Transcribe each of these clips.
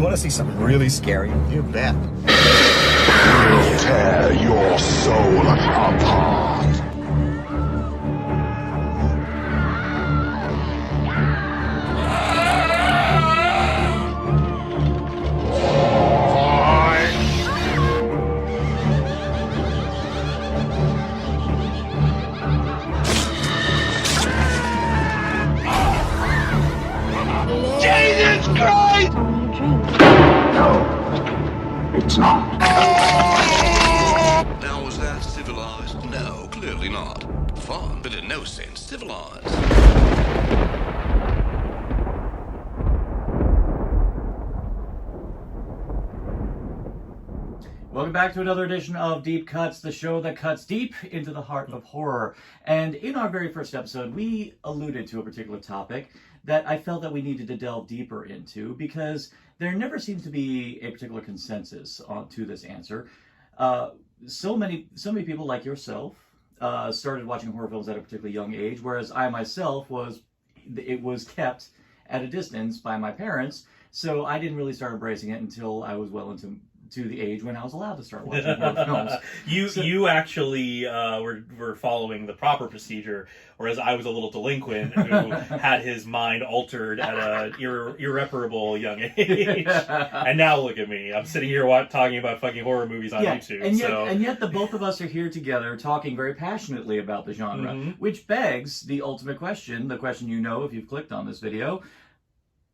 want to see something really scary? You bet. We'll tear your soul apart. Jesus Christ! No, it's not. Now, was that civilized? No, clearly not. Fun, but in no sense civilized. Welcome back to another edition of Deep Cuts, the show that cuts deep into the heart of horror. And in our very first episode, we alluded to a particular topic that I felt that we needed to delve deeper into because there never seems to be a particular consensus to this answer. So many people like yourself started watching horror films at a particularly young age, whereas I myself was kept at a distance by my parents, so I didn't really start embracing it until I was well into the age when I was allowed to start watching horror films. You actually were following the proper procedure, whereas I was a little delinquent who had his mind altered at an irreparable young age. And now look at me. I'm sitting here talking about fucking horror movies on YouTube. And yet the both of us are here together talking very passionately about the genre, which begs the ultimate question, the question you know if you've clicked on this video: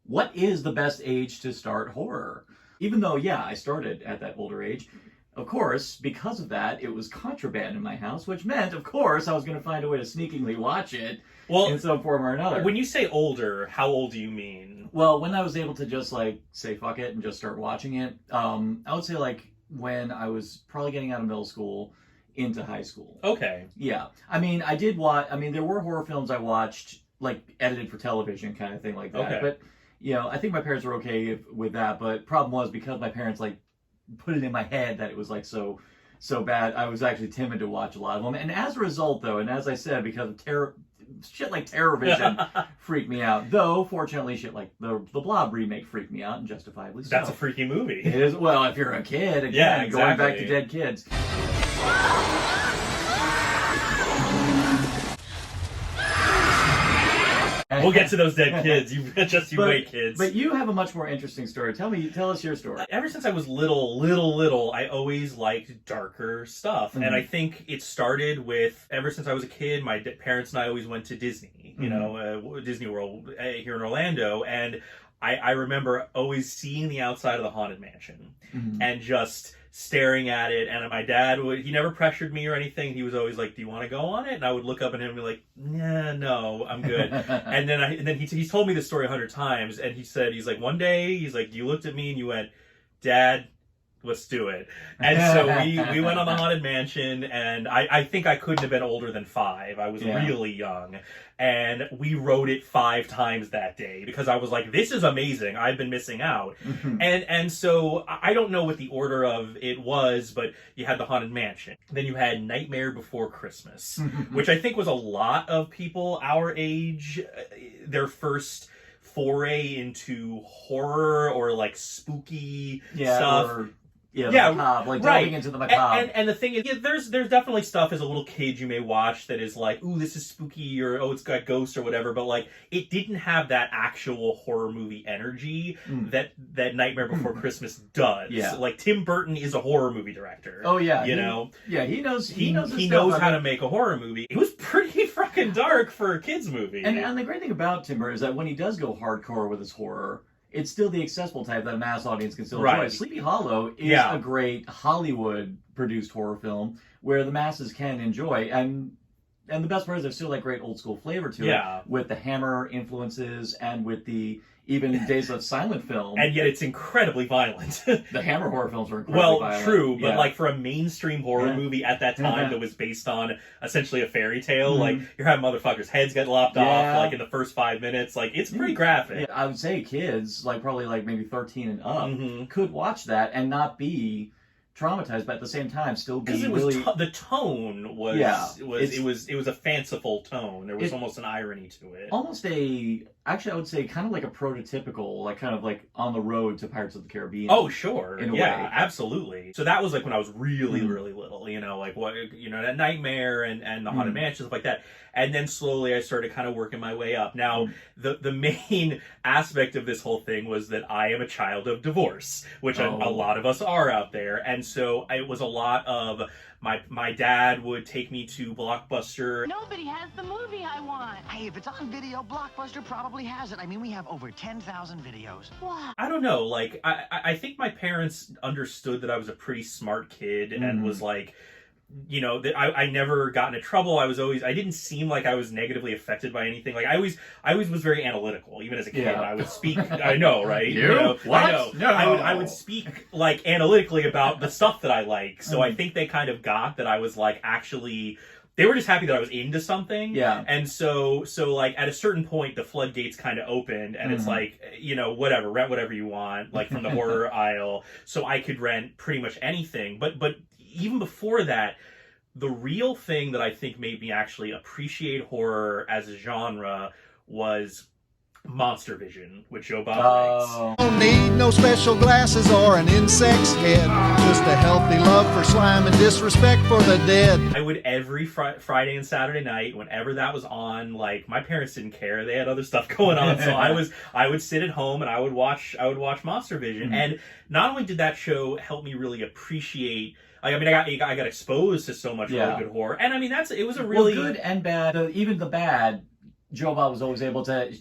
what is the best age to start horror? Even though, yeah, I started at that older age, of course, because of that, it was contraband in my house, which meant, of course, I was going to find a way to sneakily watch it in some form or another. When you say older, how old do you mean? Well, when I was able to just, say fuck it and just start watching it, I would say, when I was probably getting out of middle school into high school. Okay. Yeah. I mean, I did watch, there were horror films I watched, edited for television kind of thing like that. Okay. But I think my parents were okay with that, but problem was because my parents put it in my head that it was so bad, I was actually timid to watch a lot of them. And as a result, though, and as I said, because of shit like Terrorvision freaked me out. Though, fortunately, shit like the Blob remake freaked me out, and justifiably so. That's a freaky movie. It is. Well, if you're a kid, again, yeah, exactly. Going back to dead kids. We'll get to those dead kids. You wait, kids. But you have a much more interesting story. Tell us your story. Ever since I was little, I always liked darker stuff. And I think it started with, ever since I was a kid, my parents and I always went to Disney, Disney World here in Orlando. And I remember always seeing the outside of the Haunted Mansion and just staring at it. And my dad he never pressured me or anything. He was always like, do you want to go on it? And I would look up at him and be like, nah, no, I'm good. and then he's told me this story 100 times. And he's like, one day, you looked at me and you went, Dad, let's do it. And so we went on the Haunted Mansion, and I think I couldn't have been older than 5. I was really young. And we rode it 5 times that day because I was like, this is amazing. I've been missing out. And so I don't know what the order of it was, but you had the Haunted Mansion. Then you had Nightmare Before Christmas, which I think was a lot of people our age, their first foray into horror or spooky stuff. Macabre, delving into the macabre. And the thing is, there's definitely stuff as a little kid you may watch that is like, ooh, this is spooky, or oh, it's got ghosts or whatever, but it didn't have that actual horror movie energy that Nightmare Before Christmas does. Yeah. Tim Burton is a horror movie director. Oh yeah. He knows he knows how to make a horror movie. It was pretty fucking dark for a kids movie. And the great thing about Tim Burton is that when he does go hardcore with his horror, it's still the accessible type that a mass audience can still enjoy. Sleepy Hollow is a great Hollywood-produced horror film where the masses can enjoy, and the best part is there's still great old-school flavor to it, with the Hammer influences and with the even days of silent film. And yet it's incredibly violent. The Hammer horror films were incredibly violent. Well, true, but for a mainstream horror movie at that time that was based on essentially a fairy tale, you're having motherfuckers' heads get lopped off in the first 5 minutes. It's pretty graphic. I would say kids, probably maybe 13 and up, could watch that and not be traumatized, but at the same time still be really... the tone was it was a fanciful tone. There was almost an irony to it. Almost a actually, I would say kind of like a prototypical, like kind of like on the road to Pirates of the Caribbean. Oh, sure. In a Yeah, way. absolutely. So that was like when I was really, Mhm. really little, like what, that Nightmare and the Haunted Mhm. Mansion, stuff like that. And then slowly I started kind of working my way up. Now, Mhm. the main aspect of this whole thing was that I am a child of divorce, which a Oh. lot of us are out there. And so it was a lot of my dad would take me to Blockbuster. Nobody has the movie I want. Hey, if it's on video, Blockbuster probably has it. I mean, we have over 10,000 videos. What? I don't know. Like, I think my parents understood that I was a pretty smart kid and was like, that I never got into trouble. I didn't seem like I was negatively affected by anything. Like I always was very analytical, even as a kid. Yeah. I would speak. I know, right? You? What? I know. No. I would speak like analytically about the stuff that I like. So I think they kind of got that I was like actually. They were just happy that I was into something. Yeah. And so like at a certain point the floodgates kind of opened and it's like, whatever, rent whatever you want, like from the horror aisle. So I could rent pretty much anything. But even before that, the real thing that I think made me actually appreciate horror as a genre was Monster Vision with Joe Bob Briggs. Don't need no special glasses or an insect's head. Just a healthy love for slime and disrespect for the dead. I would every Friday and Saturday night, whenever that was on, like my parents didn't care; they had other stuff going on. So I would sit at home and I would watch Monster Vision. And not only did that show help me really appreciate. I got exposed to so much really good horror, and I mean it was a really good and bad. Even the bad, Joe Bob was always able to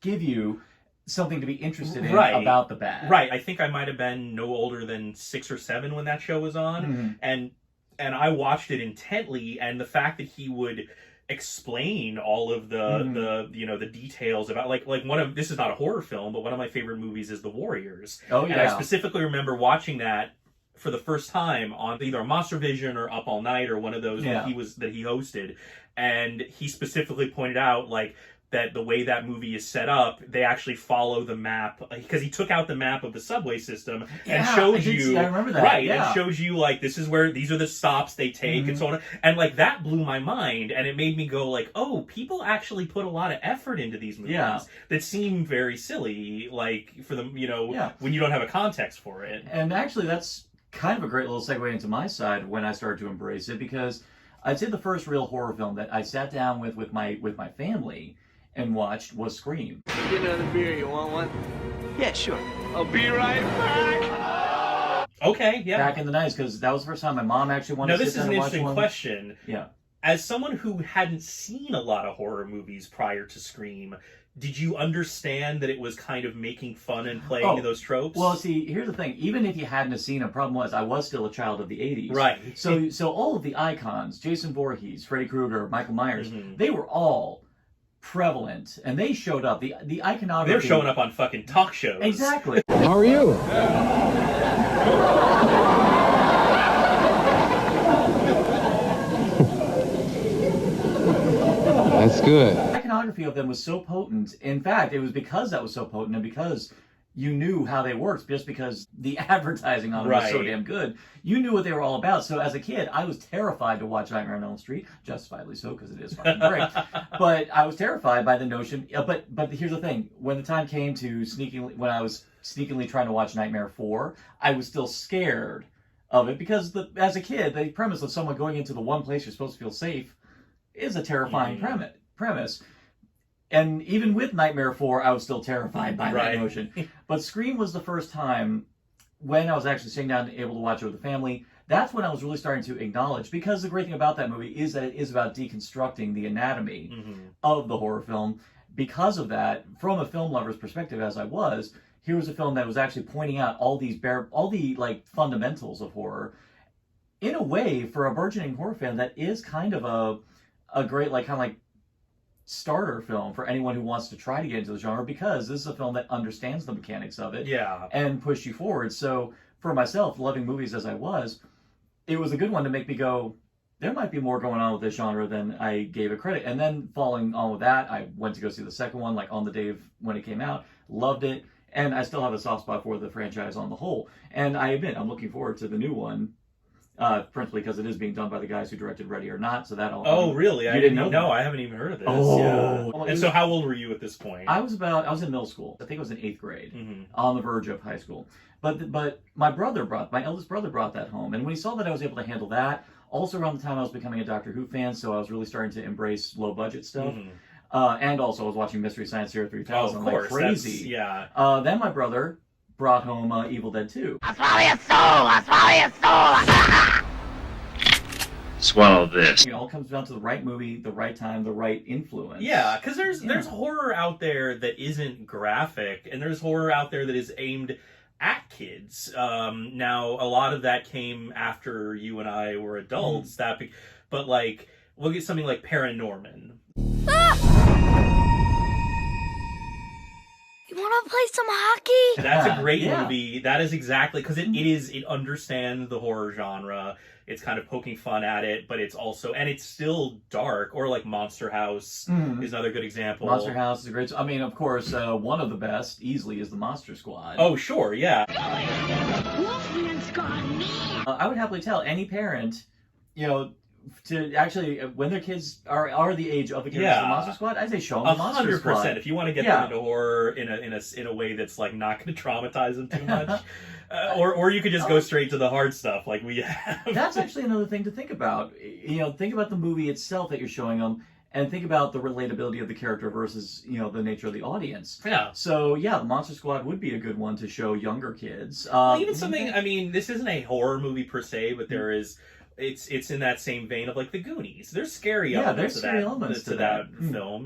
give you something to be interested in about the bad. Right. I think I might have been no older than 6 or 7 when that show was on, and I watched it intently. And the fact that he would explain all of the details about like this is not a horror film, but one of my favorite movies is The Warriors. Oh yeah. And I specifically remember watching that for the first time on either Monster Vision or Up All Night or one of those that he hosted, and he specifically pointed out like that the way that movie is set up, they actually follow the map because he took out the map of the subway system and shows you. I remember that. Right, and shows you like these are the stops they take and so on, and like that blew my mind, and it made me go like, oh, people actually put a lot of effort into these movies that seem very silly, like for them, when you don't have a context for it. And actually, that's kind of a great little segue into my side when I started to embrace it, because I'd say the first real horror film that I sat down with my family and watched was Scream. Get another beer, you want one? Yeah, sure. I'll be right back. Okay, yeah. Back in the 90s, because that was the first time my mom actually wanted to sit down and watch one. Now, this is an interesting question. Yeah. As someone who hadn't seen a lot of horror movies prior to Scream, did you understand that it was kind of making fun and playing into those tropes? Well, see, here's the thing. Even if you hadn't seen it, the problem was I was still a child of the 80s. Right. So all of the icons, Jason Voorhees, Freddy Krueger, Michael Myers, they were all prevalent, and they showed up. The iconography. They're showing up on fucking talk shows. Exactly. How are you? That's good. The iconography of them was so potent. In fact, it was because that was so potent and because you knew how they worked, just because the advertising on them was so damn good. You knew what they were all about. So as a kid, I was terrified to watch Nightmare on Elm Street, justifiably so, because it is fucking great. But I was terrified by the notion. But here's the thing: when the time came to when I was sneakily trying to watch Nightmare 4, I was still scared of it because as a kid, the premise of someone going into the one place you're supposed to feel safe is a terrifying premise. And even with Nightmare 4, I was still terrified by that notion. But Scream was the first time when I was actually sitting down and able to watch it with the family. That's when I was really starting to acknowledge, because the great thing about that movie is that it is about deconstructing the anatomy of the horror film. Because of that, from a film lover's perspective, as I was, here was a film that was actually pointing out all the like fundamentals of horror in a way for a burgeoning horror fan that is kind of a great starter film for anyone who wants to try to get into the genre, because this is a film that understands the mechanics of it and push you forward. So for myself, loving movies as I was, it was a good one to make me go, there might be more going on with this genre than I gave it credit. And then following on with that, I went to go see the second one, like on the day of when it came out, loved it, and I still have a soft spot for the franchise on the whole. And I admit, I'm looking forward to the new one Principally because it is being done by the guys who directed Ready or Not, so that all... Oh, really? You didn't know that? No, I haven't even heard of this. Oh. Yeah. Well, And so how old were you at this point? I was in middle school. I think I was in 8th grade, on the verge of high school. But my eldest brother brought that home, and when he saw that I was able to handle that, also around the time I was becoming a Doctor Who fan, so I was really starting to embrace low budget stuff. And also I was watching Mystery Science Theater 3000 like crazy. Yeah. Then my brother brought home Evil Dead 2. I'll swallow your soul! I'll swallow your soul! Swallow this. It all comes down to the right movie, the right time, the right influence. Yeah, because there's horror out there that isn't graphic, and there's horror out there that is aimed at kids. Now, a lot of that came after you and I were adults. But like, look at something like Paranorman. You want to play some hockey? That's a great movie. That is exactly, because it understands the horror genre. It's kind of poking fun at it, but it's also, and it's still dark. Or like Monster House is another good example. Monster House is a great, I mean, of course, one of the best easily is the Monster Squad. Oh, sure, yeah. Wolfman's gone mad. I would happily tell any parent, to actually, when their kids are the age of the characters of the Monster Squad, I'd say show them the Monster Squad. 100%. If you want to get them into horror in a way that's like not going to traumatize them too much, or you could just go straight to the hard stuff like we have. That's actually another thing to think about. Think about the movie itself that you're showing them, and think about the relatability of the character versus the nature of the audience. Yeah. So the Monster Squad would be a good one to show younger kids. Even something. I mean, this isn't a horror movie per se, but there is. It's in that same vein of like the Goonies. There's scary elements to that film,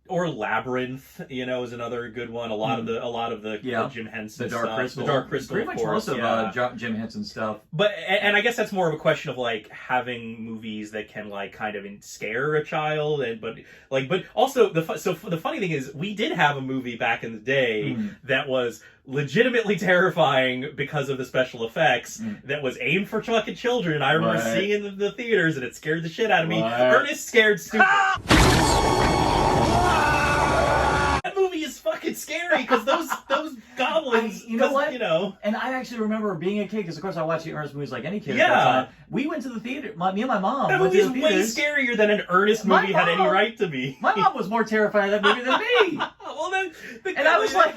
or Labyrinth, is another good one. A lot of the Jim Henson stuff, the Dark Crystal, pretty much of course, most of Jim Henson stuff. But and I guess that's more of a question of like having movies that can like kind of scare a child, but also the funny thing is we did have a movie back in the day that was legitimately terrifying because of the special effects that was aimed for fucking children. I remember seeing it in the theaters and it scared the shit out of me. Ernest scared stupid. That movie is fucking scary because those goblins. You know what? And I actually remember being a kid because of course I watched the Ernest movies like any kid. Yeah. At that time. We went to the theater. Me and my mom. That movie is way scarier than an Ernest movie had any right to be. My mom was more terrified of that movie than me. Well, then, and I was like,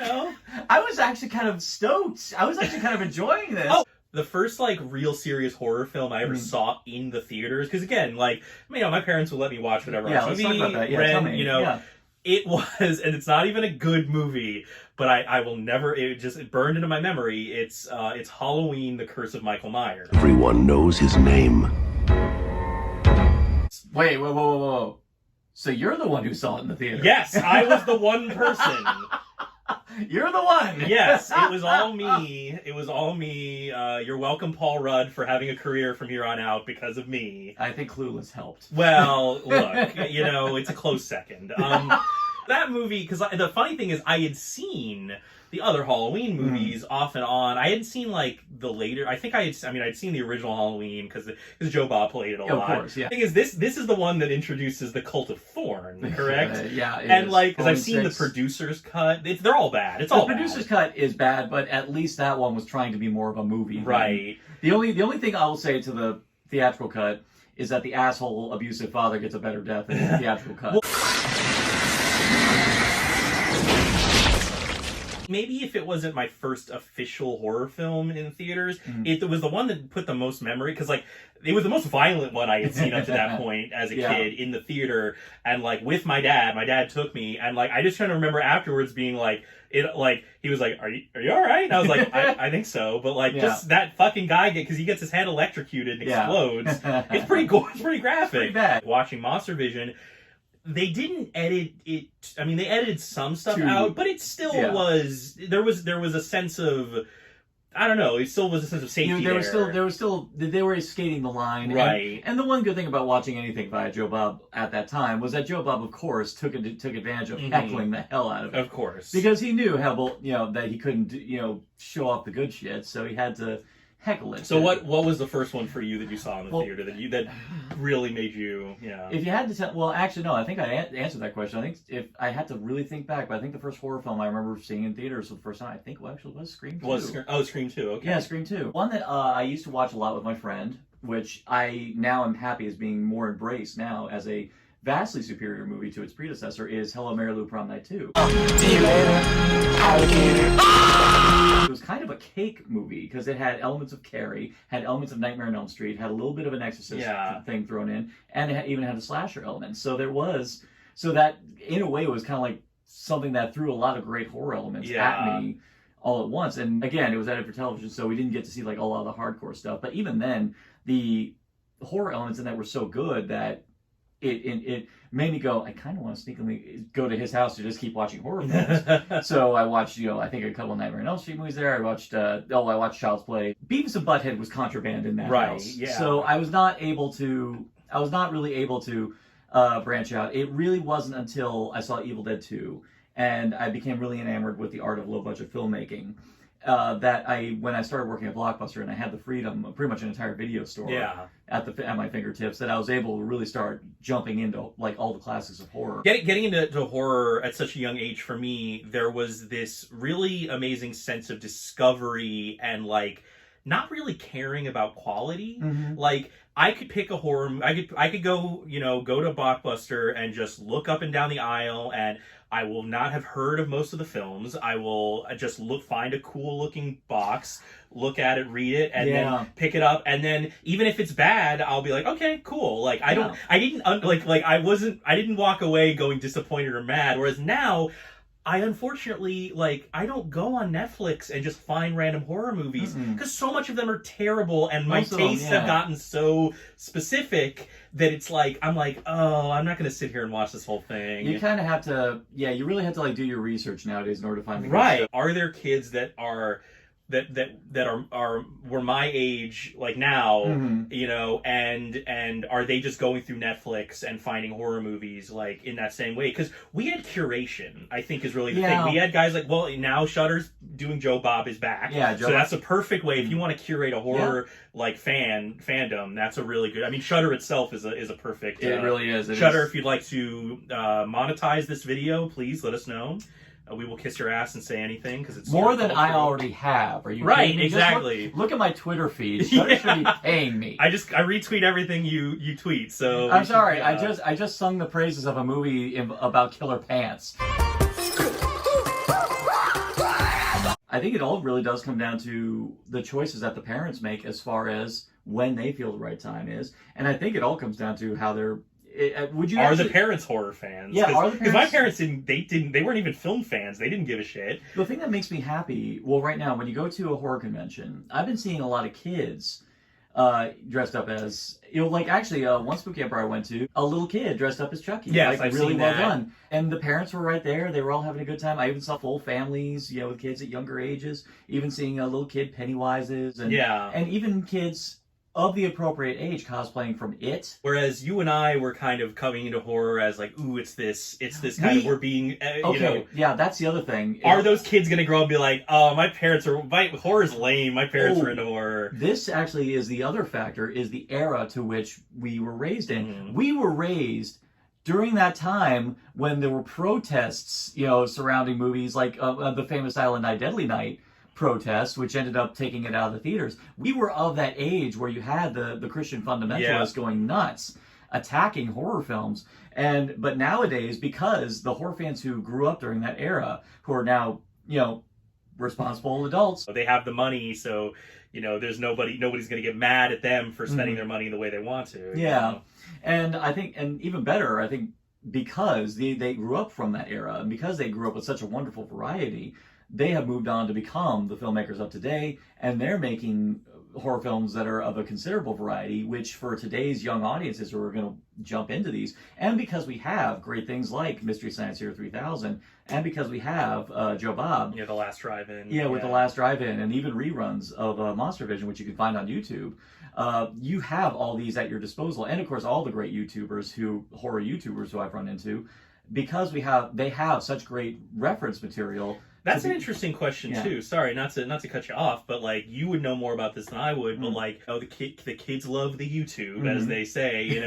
I was actually kind of stoked. I was actually kind of enjoying this. Oh. The first like real serious horror film I ever saw in the theaters, because again, like my parents would let me watch whatever on TV. Let's talk about that. Ren, it was, and it's not even a good movie, but I will never. It burned into my memory. It's Halloween: The Curse of Michael Myers. Everyone knows his name. Wait, whoa. So you're the one who saw it in the theater? Yes, I was the one person. You're the one. Yes, it was all me. It was all me. You're welcome, Paul Rudd, for having a career from here on out because of me. I think Clueless helped. Well, look, it's a close second. That movie, because the funny thing is, I had seen the other Halloween movies off and on. I hadn't seen like the later. I think I'd seen the original Halloween because Joe Bob played it a lot. Of course, yeah. The thing is, this is the one that introduces the Cult of Thorn, correct? Yeah. And because I've seen the producer's cut, they're all bad. It's all the producer's cut is bad, but at least that one was trying to be more of a movie. Right. The only thing I will say to the theatrical cut is that the asshole abusive father gets a better death in the theatrical cut. Maybe if it wasn't my first official horror film in theaters, it was the one that put the most memory, because like it was the most violent one I had seen up to that point as a kid in the theater, and like with my dad took me, and like I just trying to remember afterwards being like he was like, are you all right? And I was like, I think so, but like just that fucking guy because he gets his head electrocuted and explodes. It's pretty it's pretty graphic. Pretty bad. Watching Monster Vision. They didn't edit it. I mean, they edited some stuff out, but it still was. There was a sense of, I don't know. It still was a sense of safety. They were skating the line, right? And the one good thing about watching anything by Joe Bob at that time was that Joe Bob, of course, took advantage of heckling the hell out of it, of course, because he knew how that he couldn't show off the good shit, so he had to heckle it. So what was the first one for you that you saw in the theater that really made you, If you had to tell, well, actually, no, I think I answered that question. I think if I had to really think back, but I think the first horror film I remember seeing in theaters for the first time, I think actually was Scream 2. Scream 2, okay. Yeah, Scream 2. One that I used to watch a lot with my friend, which I now am happy is being more embraced now as a vastly superior movie to its predecessor, is Hello, Mary Lou, Prom Night 2. See you later, alligator. It was kind of a cake movie because it had elements of Carrie, had elements of Nightmare on Elm Street, had a little bit of an Exorcist thing thrown in, and it even had a slasher element. So that in a way was kind of like something that threw a lot of great horror elements at me all at once. And again, it was edited for television, so we didn't get to see like a lot of the hardcore stuff. But even then, the horror elements in that were so good that it made me go, I kind of want to sneakily go to his house to just keep watching horror films. So I watched, I think a couple of Nightmare on Elm Street movies there. I watched Child's Play. Beavis and Butthead was contraband in that house. Yeah. So I was not really able to branch out. It really wasn't until I saw Evil Dead 2 and I became really enamored with the art of low-budget filmmaking. That when I started working at Blockbuster and I had the freedom of pretty much an entire video store at my fingertips, that I was able to really start jumping into like all the classics of horror. Getting into horror at such a young age, for me, there was this really amazing sense of discovery and like not really caring about quality. Mm-hmm. Like I could pick a horror. I could go go to Blockbuster and just look up and down the aisle, and I will not have heard of most of the films. I will just find a cool looking box, look at it, read it, and then pick it up. And then even if it's bad, I'll be like, okay, cool. Like I didn't walk away going disappointed or mad. Whereas now, I unfortunately, I don't go on Netflix and just find random horror movies because so much of them are terrible and my tastes have gotten so specific that it's like, I'm like, oh, I'm not going to sit here and watch this whole thing. You kind of have to, you really have to do your research nowadays in order to find the right. good stuff. Are there kids that were my age now, and are they just going through Netflix and finding horror movies in that same way? Because we had curation, I think, is really the thing. We had guys now Shudder's doing Joe Bob is back. Yeah, so that's a perfect way if you want to curate a horror fandom. That's a really good. I mean, Shudder itself is a perfect. It really is. Shudder, if you'd like to monetize this video, please let us know. We will kiss your ass and say anything because it's more than I already have. Are you right? kidding me? Exactly. Look at my Twitter feed. Shudder should be paying me. I retweet everything you tweet. So I'm sorry. I just sung the praises of a movie about killer pants. I think it all really does come down to the choices that the parents make as far as when they feel the right time is, and I think it all comes down to how they're. The parents horror fans? Yeah, are the parents? Because my parents they weren't even film fans. They didn't give a shit. The thing that makes me happy, right now when you go to a horror convention, I've been seeing a lot of kids dressed up as one spooky emperor I went to, a little kid dressed up as Chucky. Yes, I've really seen well that. done. And the parents were right there. They were all having a good time. I even saw full families, with kids at younger ages. Even seeing a little kid Pennywises and even kids of the appropriate age cosplaying from It. Whereas you and I were kind of coming into horror as it's this kind of we're being yeah, that's the other thing. Are those kids gonna grow up and be like, oh, horror's lame, my parents are into horror? This actually is the other factor, is the era to which we were raised in. Mm-hmm. We were raised during that time when there were protests, surrounding movies like the famous Silent Night, Deadly Night protest, which ended up taking it out of the theaters. We were of that age where you had the Christian fundamentalists going nuts, attacking horror films. But nowadays, because the horror fans who grew up during that era, who are now, responsible adults. They have the money, so, there's nobody's going to get mad at them for spending their money the way they want to. Yeah. And I think, and even better, I think, because they grew up from that era, and because they grew up with such a wonderful variety, they have moved on to become the filmmakers of today, and they're making horror films that are of a considerable variety, which for today's young audiences who are going to jump into these, and because we have great things like Mystery Science Theater 3000, and because we have Joe Bob. The Last Drive-In. Yeah, with The Last Drive-In, and even reruns of Monster Vision, which you can find on YouTube. You have all these at your disposal, and of course all the great horror YouTubers who I've run into, because they have such great reference material. That's an interesting question too. Sorry, not to cut you off, but you would know more about this than I would. But the kids love the YouTube, as they say.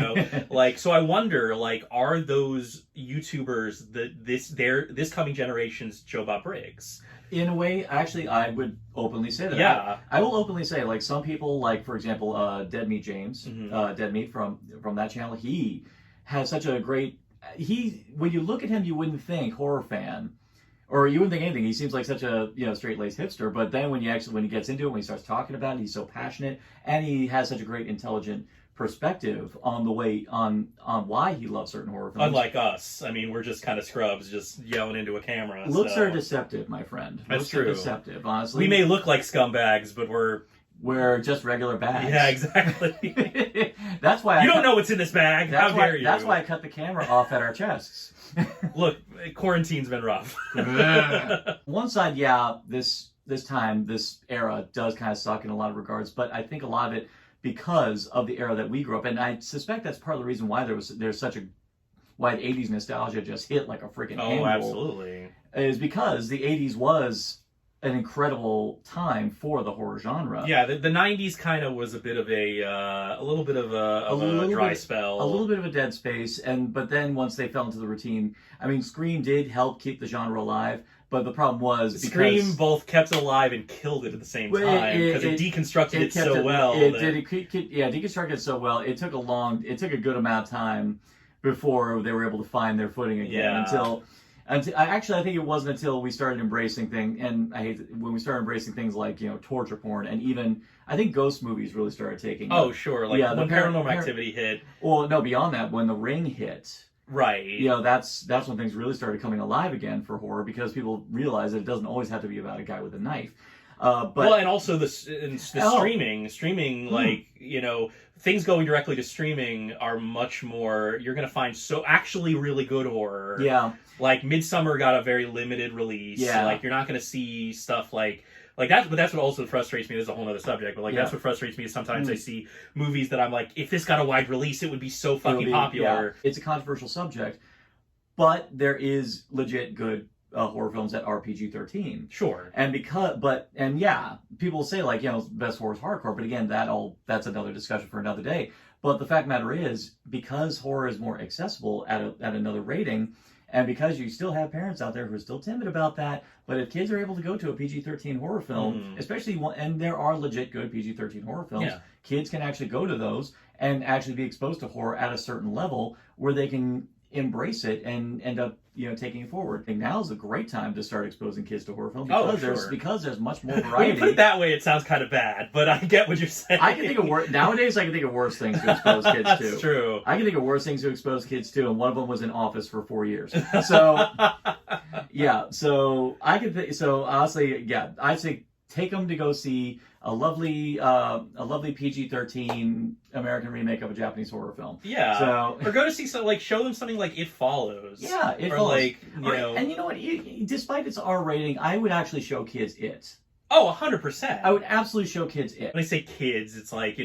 So I wonder, are those YouTubers this coming generation's Joe Bob Briggs? In a way, actually, I would openly say that. Yeah. I will openly say, like, some people, like, for example, Dead Meat James, Dead Meat from that channel, he has such a great... When you look at him, you wouldn't think horror fan, or you wouldn't think anything. He seems like such a, straight-laced hipster, but then when he gets into it, when he starts talking about it, he's so passionate, and he has such a great, intelligent perspective on why he loves certain horror films. Unlike us. I mean, we're just kind of scrubs, just yelling into a camera. Looks are deceptive, my friend. That's true. Looks are deceptive, honestly. We may look like scumbags, but we're just regular bags. Yeah, exactly. That's why you don't know what's in this bag. How dare you? That's why I cut the camera off at our chests. Look, quarantine's been rough. One side, this era does kind of suck in a lot of regards, but I think a lot of it because of the era that we grew up in. And I suspect that's part of the reason why there's such a why the 80s nostalgia just hit like a freaking handle. Oh, absolutely. Is because the 80s was an incredible time for the horror genre. Yeah, the 90s kind of was a bit of a little bit of a dry spell. A little bit of a dead space, but then once they fell into the routine, I mean, Scream did help keep the genre alive, but the problem was Scream both kept it alive and killed it at the same time because it deconstructed it so well. Deconstructed it so well. It took a good amount of time before they were able to find their footing again. I think it wasn't until we started embracing things, and when we started embracing things like, torture porn, and even, I think ghost movies really started taking Oh, sure. Like when Paranormal Activity hit. Well, no, beyond that, when The Ring hit. Right. That's when things really started coming alive again for horror, because people realized that it doesn't always have to be about a guy with a knife. And also the streaming, like, things going directly to streaming are much more, you're going to find actually really good horror. Yeah. Like, Midsummer got a very limited release. Yeah. Like, you're not going to see stuff like that, but that's what also frustrates me. This is a whole other subject, but that's what frustrates me is sometimes I see movies that I'm like, if this got a wide release, it would be so fucking popular. Yeah. It's a controversial subject, but there is legit good horror films that are PG-13. Sure. People say like, best horror is hardcore, but again, that's another discussion for another day. But the fact of the matter is, because horror is more accessible at another rating, and because you still have parents out there who are still timid about that, but if kids are able to go to a PG-13 horror film, especially and there are legit good PG-13 horror films, kids can actually go to those and actually be exposed to horror at a certain level where they can embrace it and end up taking it forward. I think now is a great time to start exposing kids to horror films because there's much more variety. When you put it that way, it sounds kind of bad, but I get what you're saying. Nowadays I can think of worse things to expose kids to. That's true. I can think of worse things to expose kids to, and one of them was in Office for 4 years. So honestly, I'd say take them to go see a lovely PG-13 American remake of a Japanese horror film. Yeah. Or go to see show them something like It Follows. Yeah, It Follows. And you know what? Despite its R rating, I would actually show kids It. Oh, 100%. I would absolutely show kids It. When I say kids, it's like,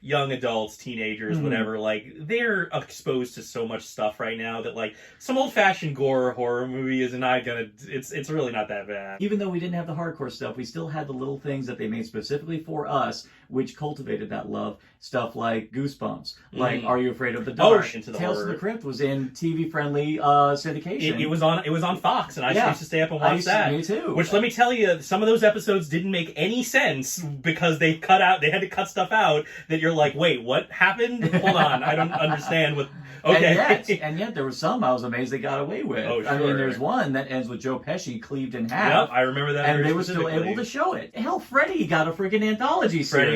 young adults, teenagers, whatever. Like, they're exposed to so much stuff right now that, like, some old-fashioned gore horror movie is not gonna... It's really not that bad. Even though we didn't have the hardcore stuff, we still had the little things that they made specifically for us, which cultivated that love. Stuff like Goosebumps, like Are You Afraid of the Dark? Tales of the Crypt was in TV-friendly syndication. It was on Fox, and I used to stay up and watch that. Me too. Which, let me tell you, some of those episodes didn't make any sense because they had to cut stuff out that you're like, wait, what happened? Hold on, I don't understand what... Okay. And yet there was some I was amazed they got away with. Oh, sure. I mean, there's one that ends with Joe Pesci cleaved in half. Yep, I remember that. And they were still able to show it. Hell, Freddy got a freaking anthology series.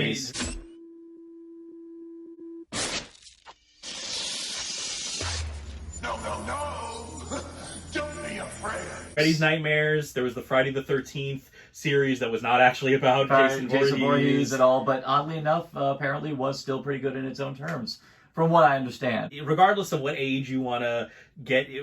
No. Don't be afraid. Freddy's Nightmares. There was the Friday the 13th series that was not actually about Jason Voorhees at all, but oddly enough, apparently was still pretty good in its own terms, from what I understand. Regardless of what age you want to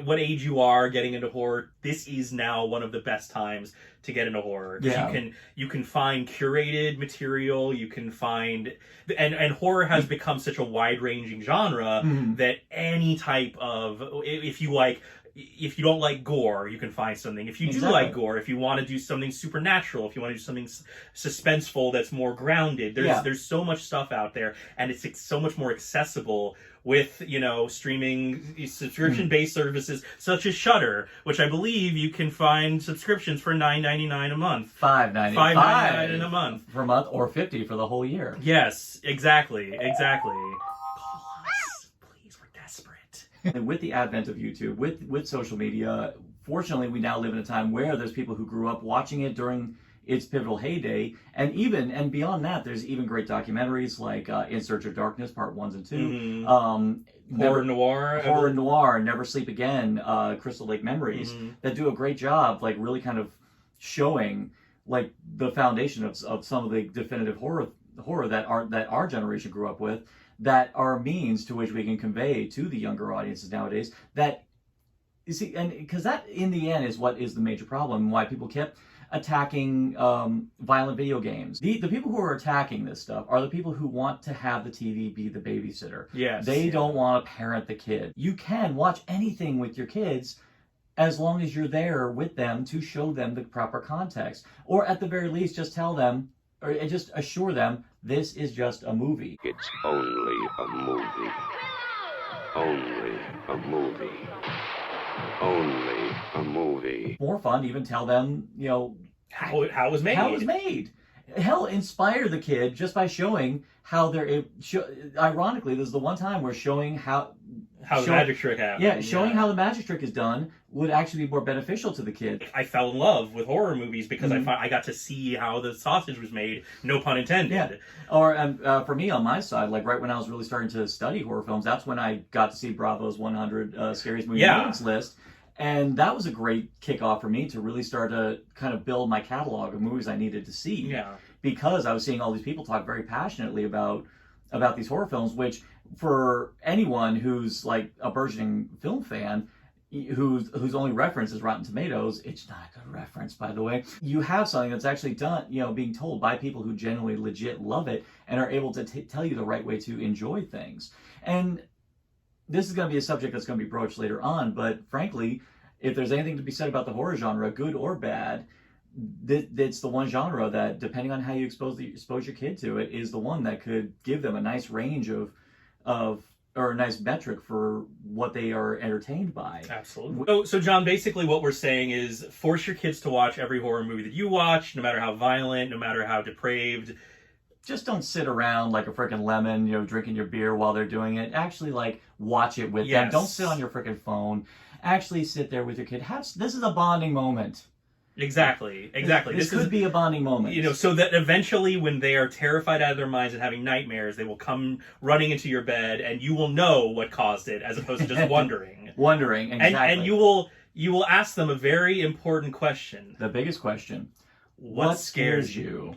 what age you are getting into horror, this is now one of the best times to get into horror. Yeah. You can find curated material, you can find... And horror has become such a wide-ranging genre that any type of... If you like if you don't like gore, you can find something. If you do like gore, if you want to do something supernatural, if you want to do something suspenseful that's more grounded, there's so much stuff out there, and it's so much more accessible with, you know, streaming subscription-based services such as Shudder, which I believe you can find subscriptions for $9.99 a month. $5.99 in a month. For a month, or $50 for the whole year. Yes, exactly. Call us. Please, we're desperate. And with the advent of YouTube, with social media, fortunately we now live in a time where there's people who grew up watching it during its pivotal heyday, and beyond that, there's even great documentaries like In Search of Darkness, Part 1 and 2, Horror Noir, Never Sleep Again, Crystal Lake Memories, that do a great job, like really kind of showing like the foundation of some of the definitive horror that our generation grew up with, that are means to which we can convey to the younger audiences nowadays. That, you see, and because that in the end is what is the major problem, why people kept attacking violent video games. The people who are attacking this stuff are the people who want to have the TV be the babysitter. Yes. They don't want to parent the kid. You can watch anything with your kids as long as you're there with them to show them the proper context. Or at the very least, just tell them, or just assure them, this is just a movie. It's only a movie. Only a movie. Only a movie. More fun to even tell them, you know, how it was made. How it was made. Hell, inspire the kid just by showing how they're... Ironically, this is the one time we're showing how the magic trick happens. Yeah, showing how the magic trick is done would actually be more beneficial to the kid. I fell in love with horror movies because I got to see how the sausage was made, no pun intended. Yeah. Or for me, on my side, like right when I was really starting to study horror films, that's when I got to see Bravo's 100 Scariest Movie Moments list. And that was a great kickoff for me to really start to kind of build my catalog of movies I needed to see. Yeah. Because I was seeing all these people talk very passionately about these horror films, which for anyone who's like a burgeoning film fan, whose only reference is Rotten Tomatoes, it's not a good reference, by the way. You have something that's actually done, you know, being told by people who genuinely legit love it and are able to tell you the right way to enjoy things. And this is going to be a subject that's going to be broached later on, but frankly, if there's anything to be said about the horror genre, good or bad, it's the one genre that, depending on how you expose your kid to it, is the one that could give them a nice range of or a nice metric for what they are entertained by. Absolutely. So John, basically what we're saying is force your kids to watch every horror movie that you watch, no matter how violent, no matter how depraved. Just don't sit around like a freaking lemon, you know, drinking your beer while they're doing it. Actually, like, watch it with them. Don't sit on your freaking phone. Actually sit there with your kid. This is a bonding moment. Exactly. This could be a bonding moment. You know, so that eventually when they are terrified out of their minds and having nightmares, they will come running into your bed and you will know what caused it, as opposed to just wondering. Exactly. And you will ask them a very important question. The biggest question. What scares you?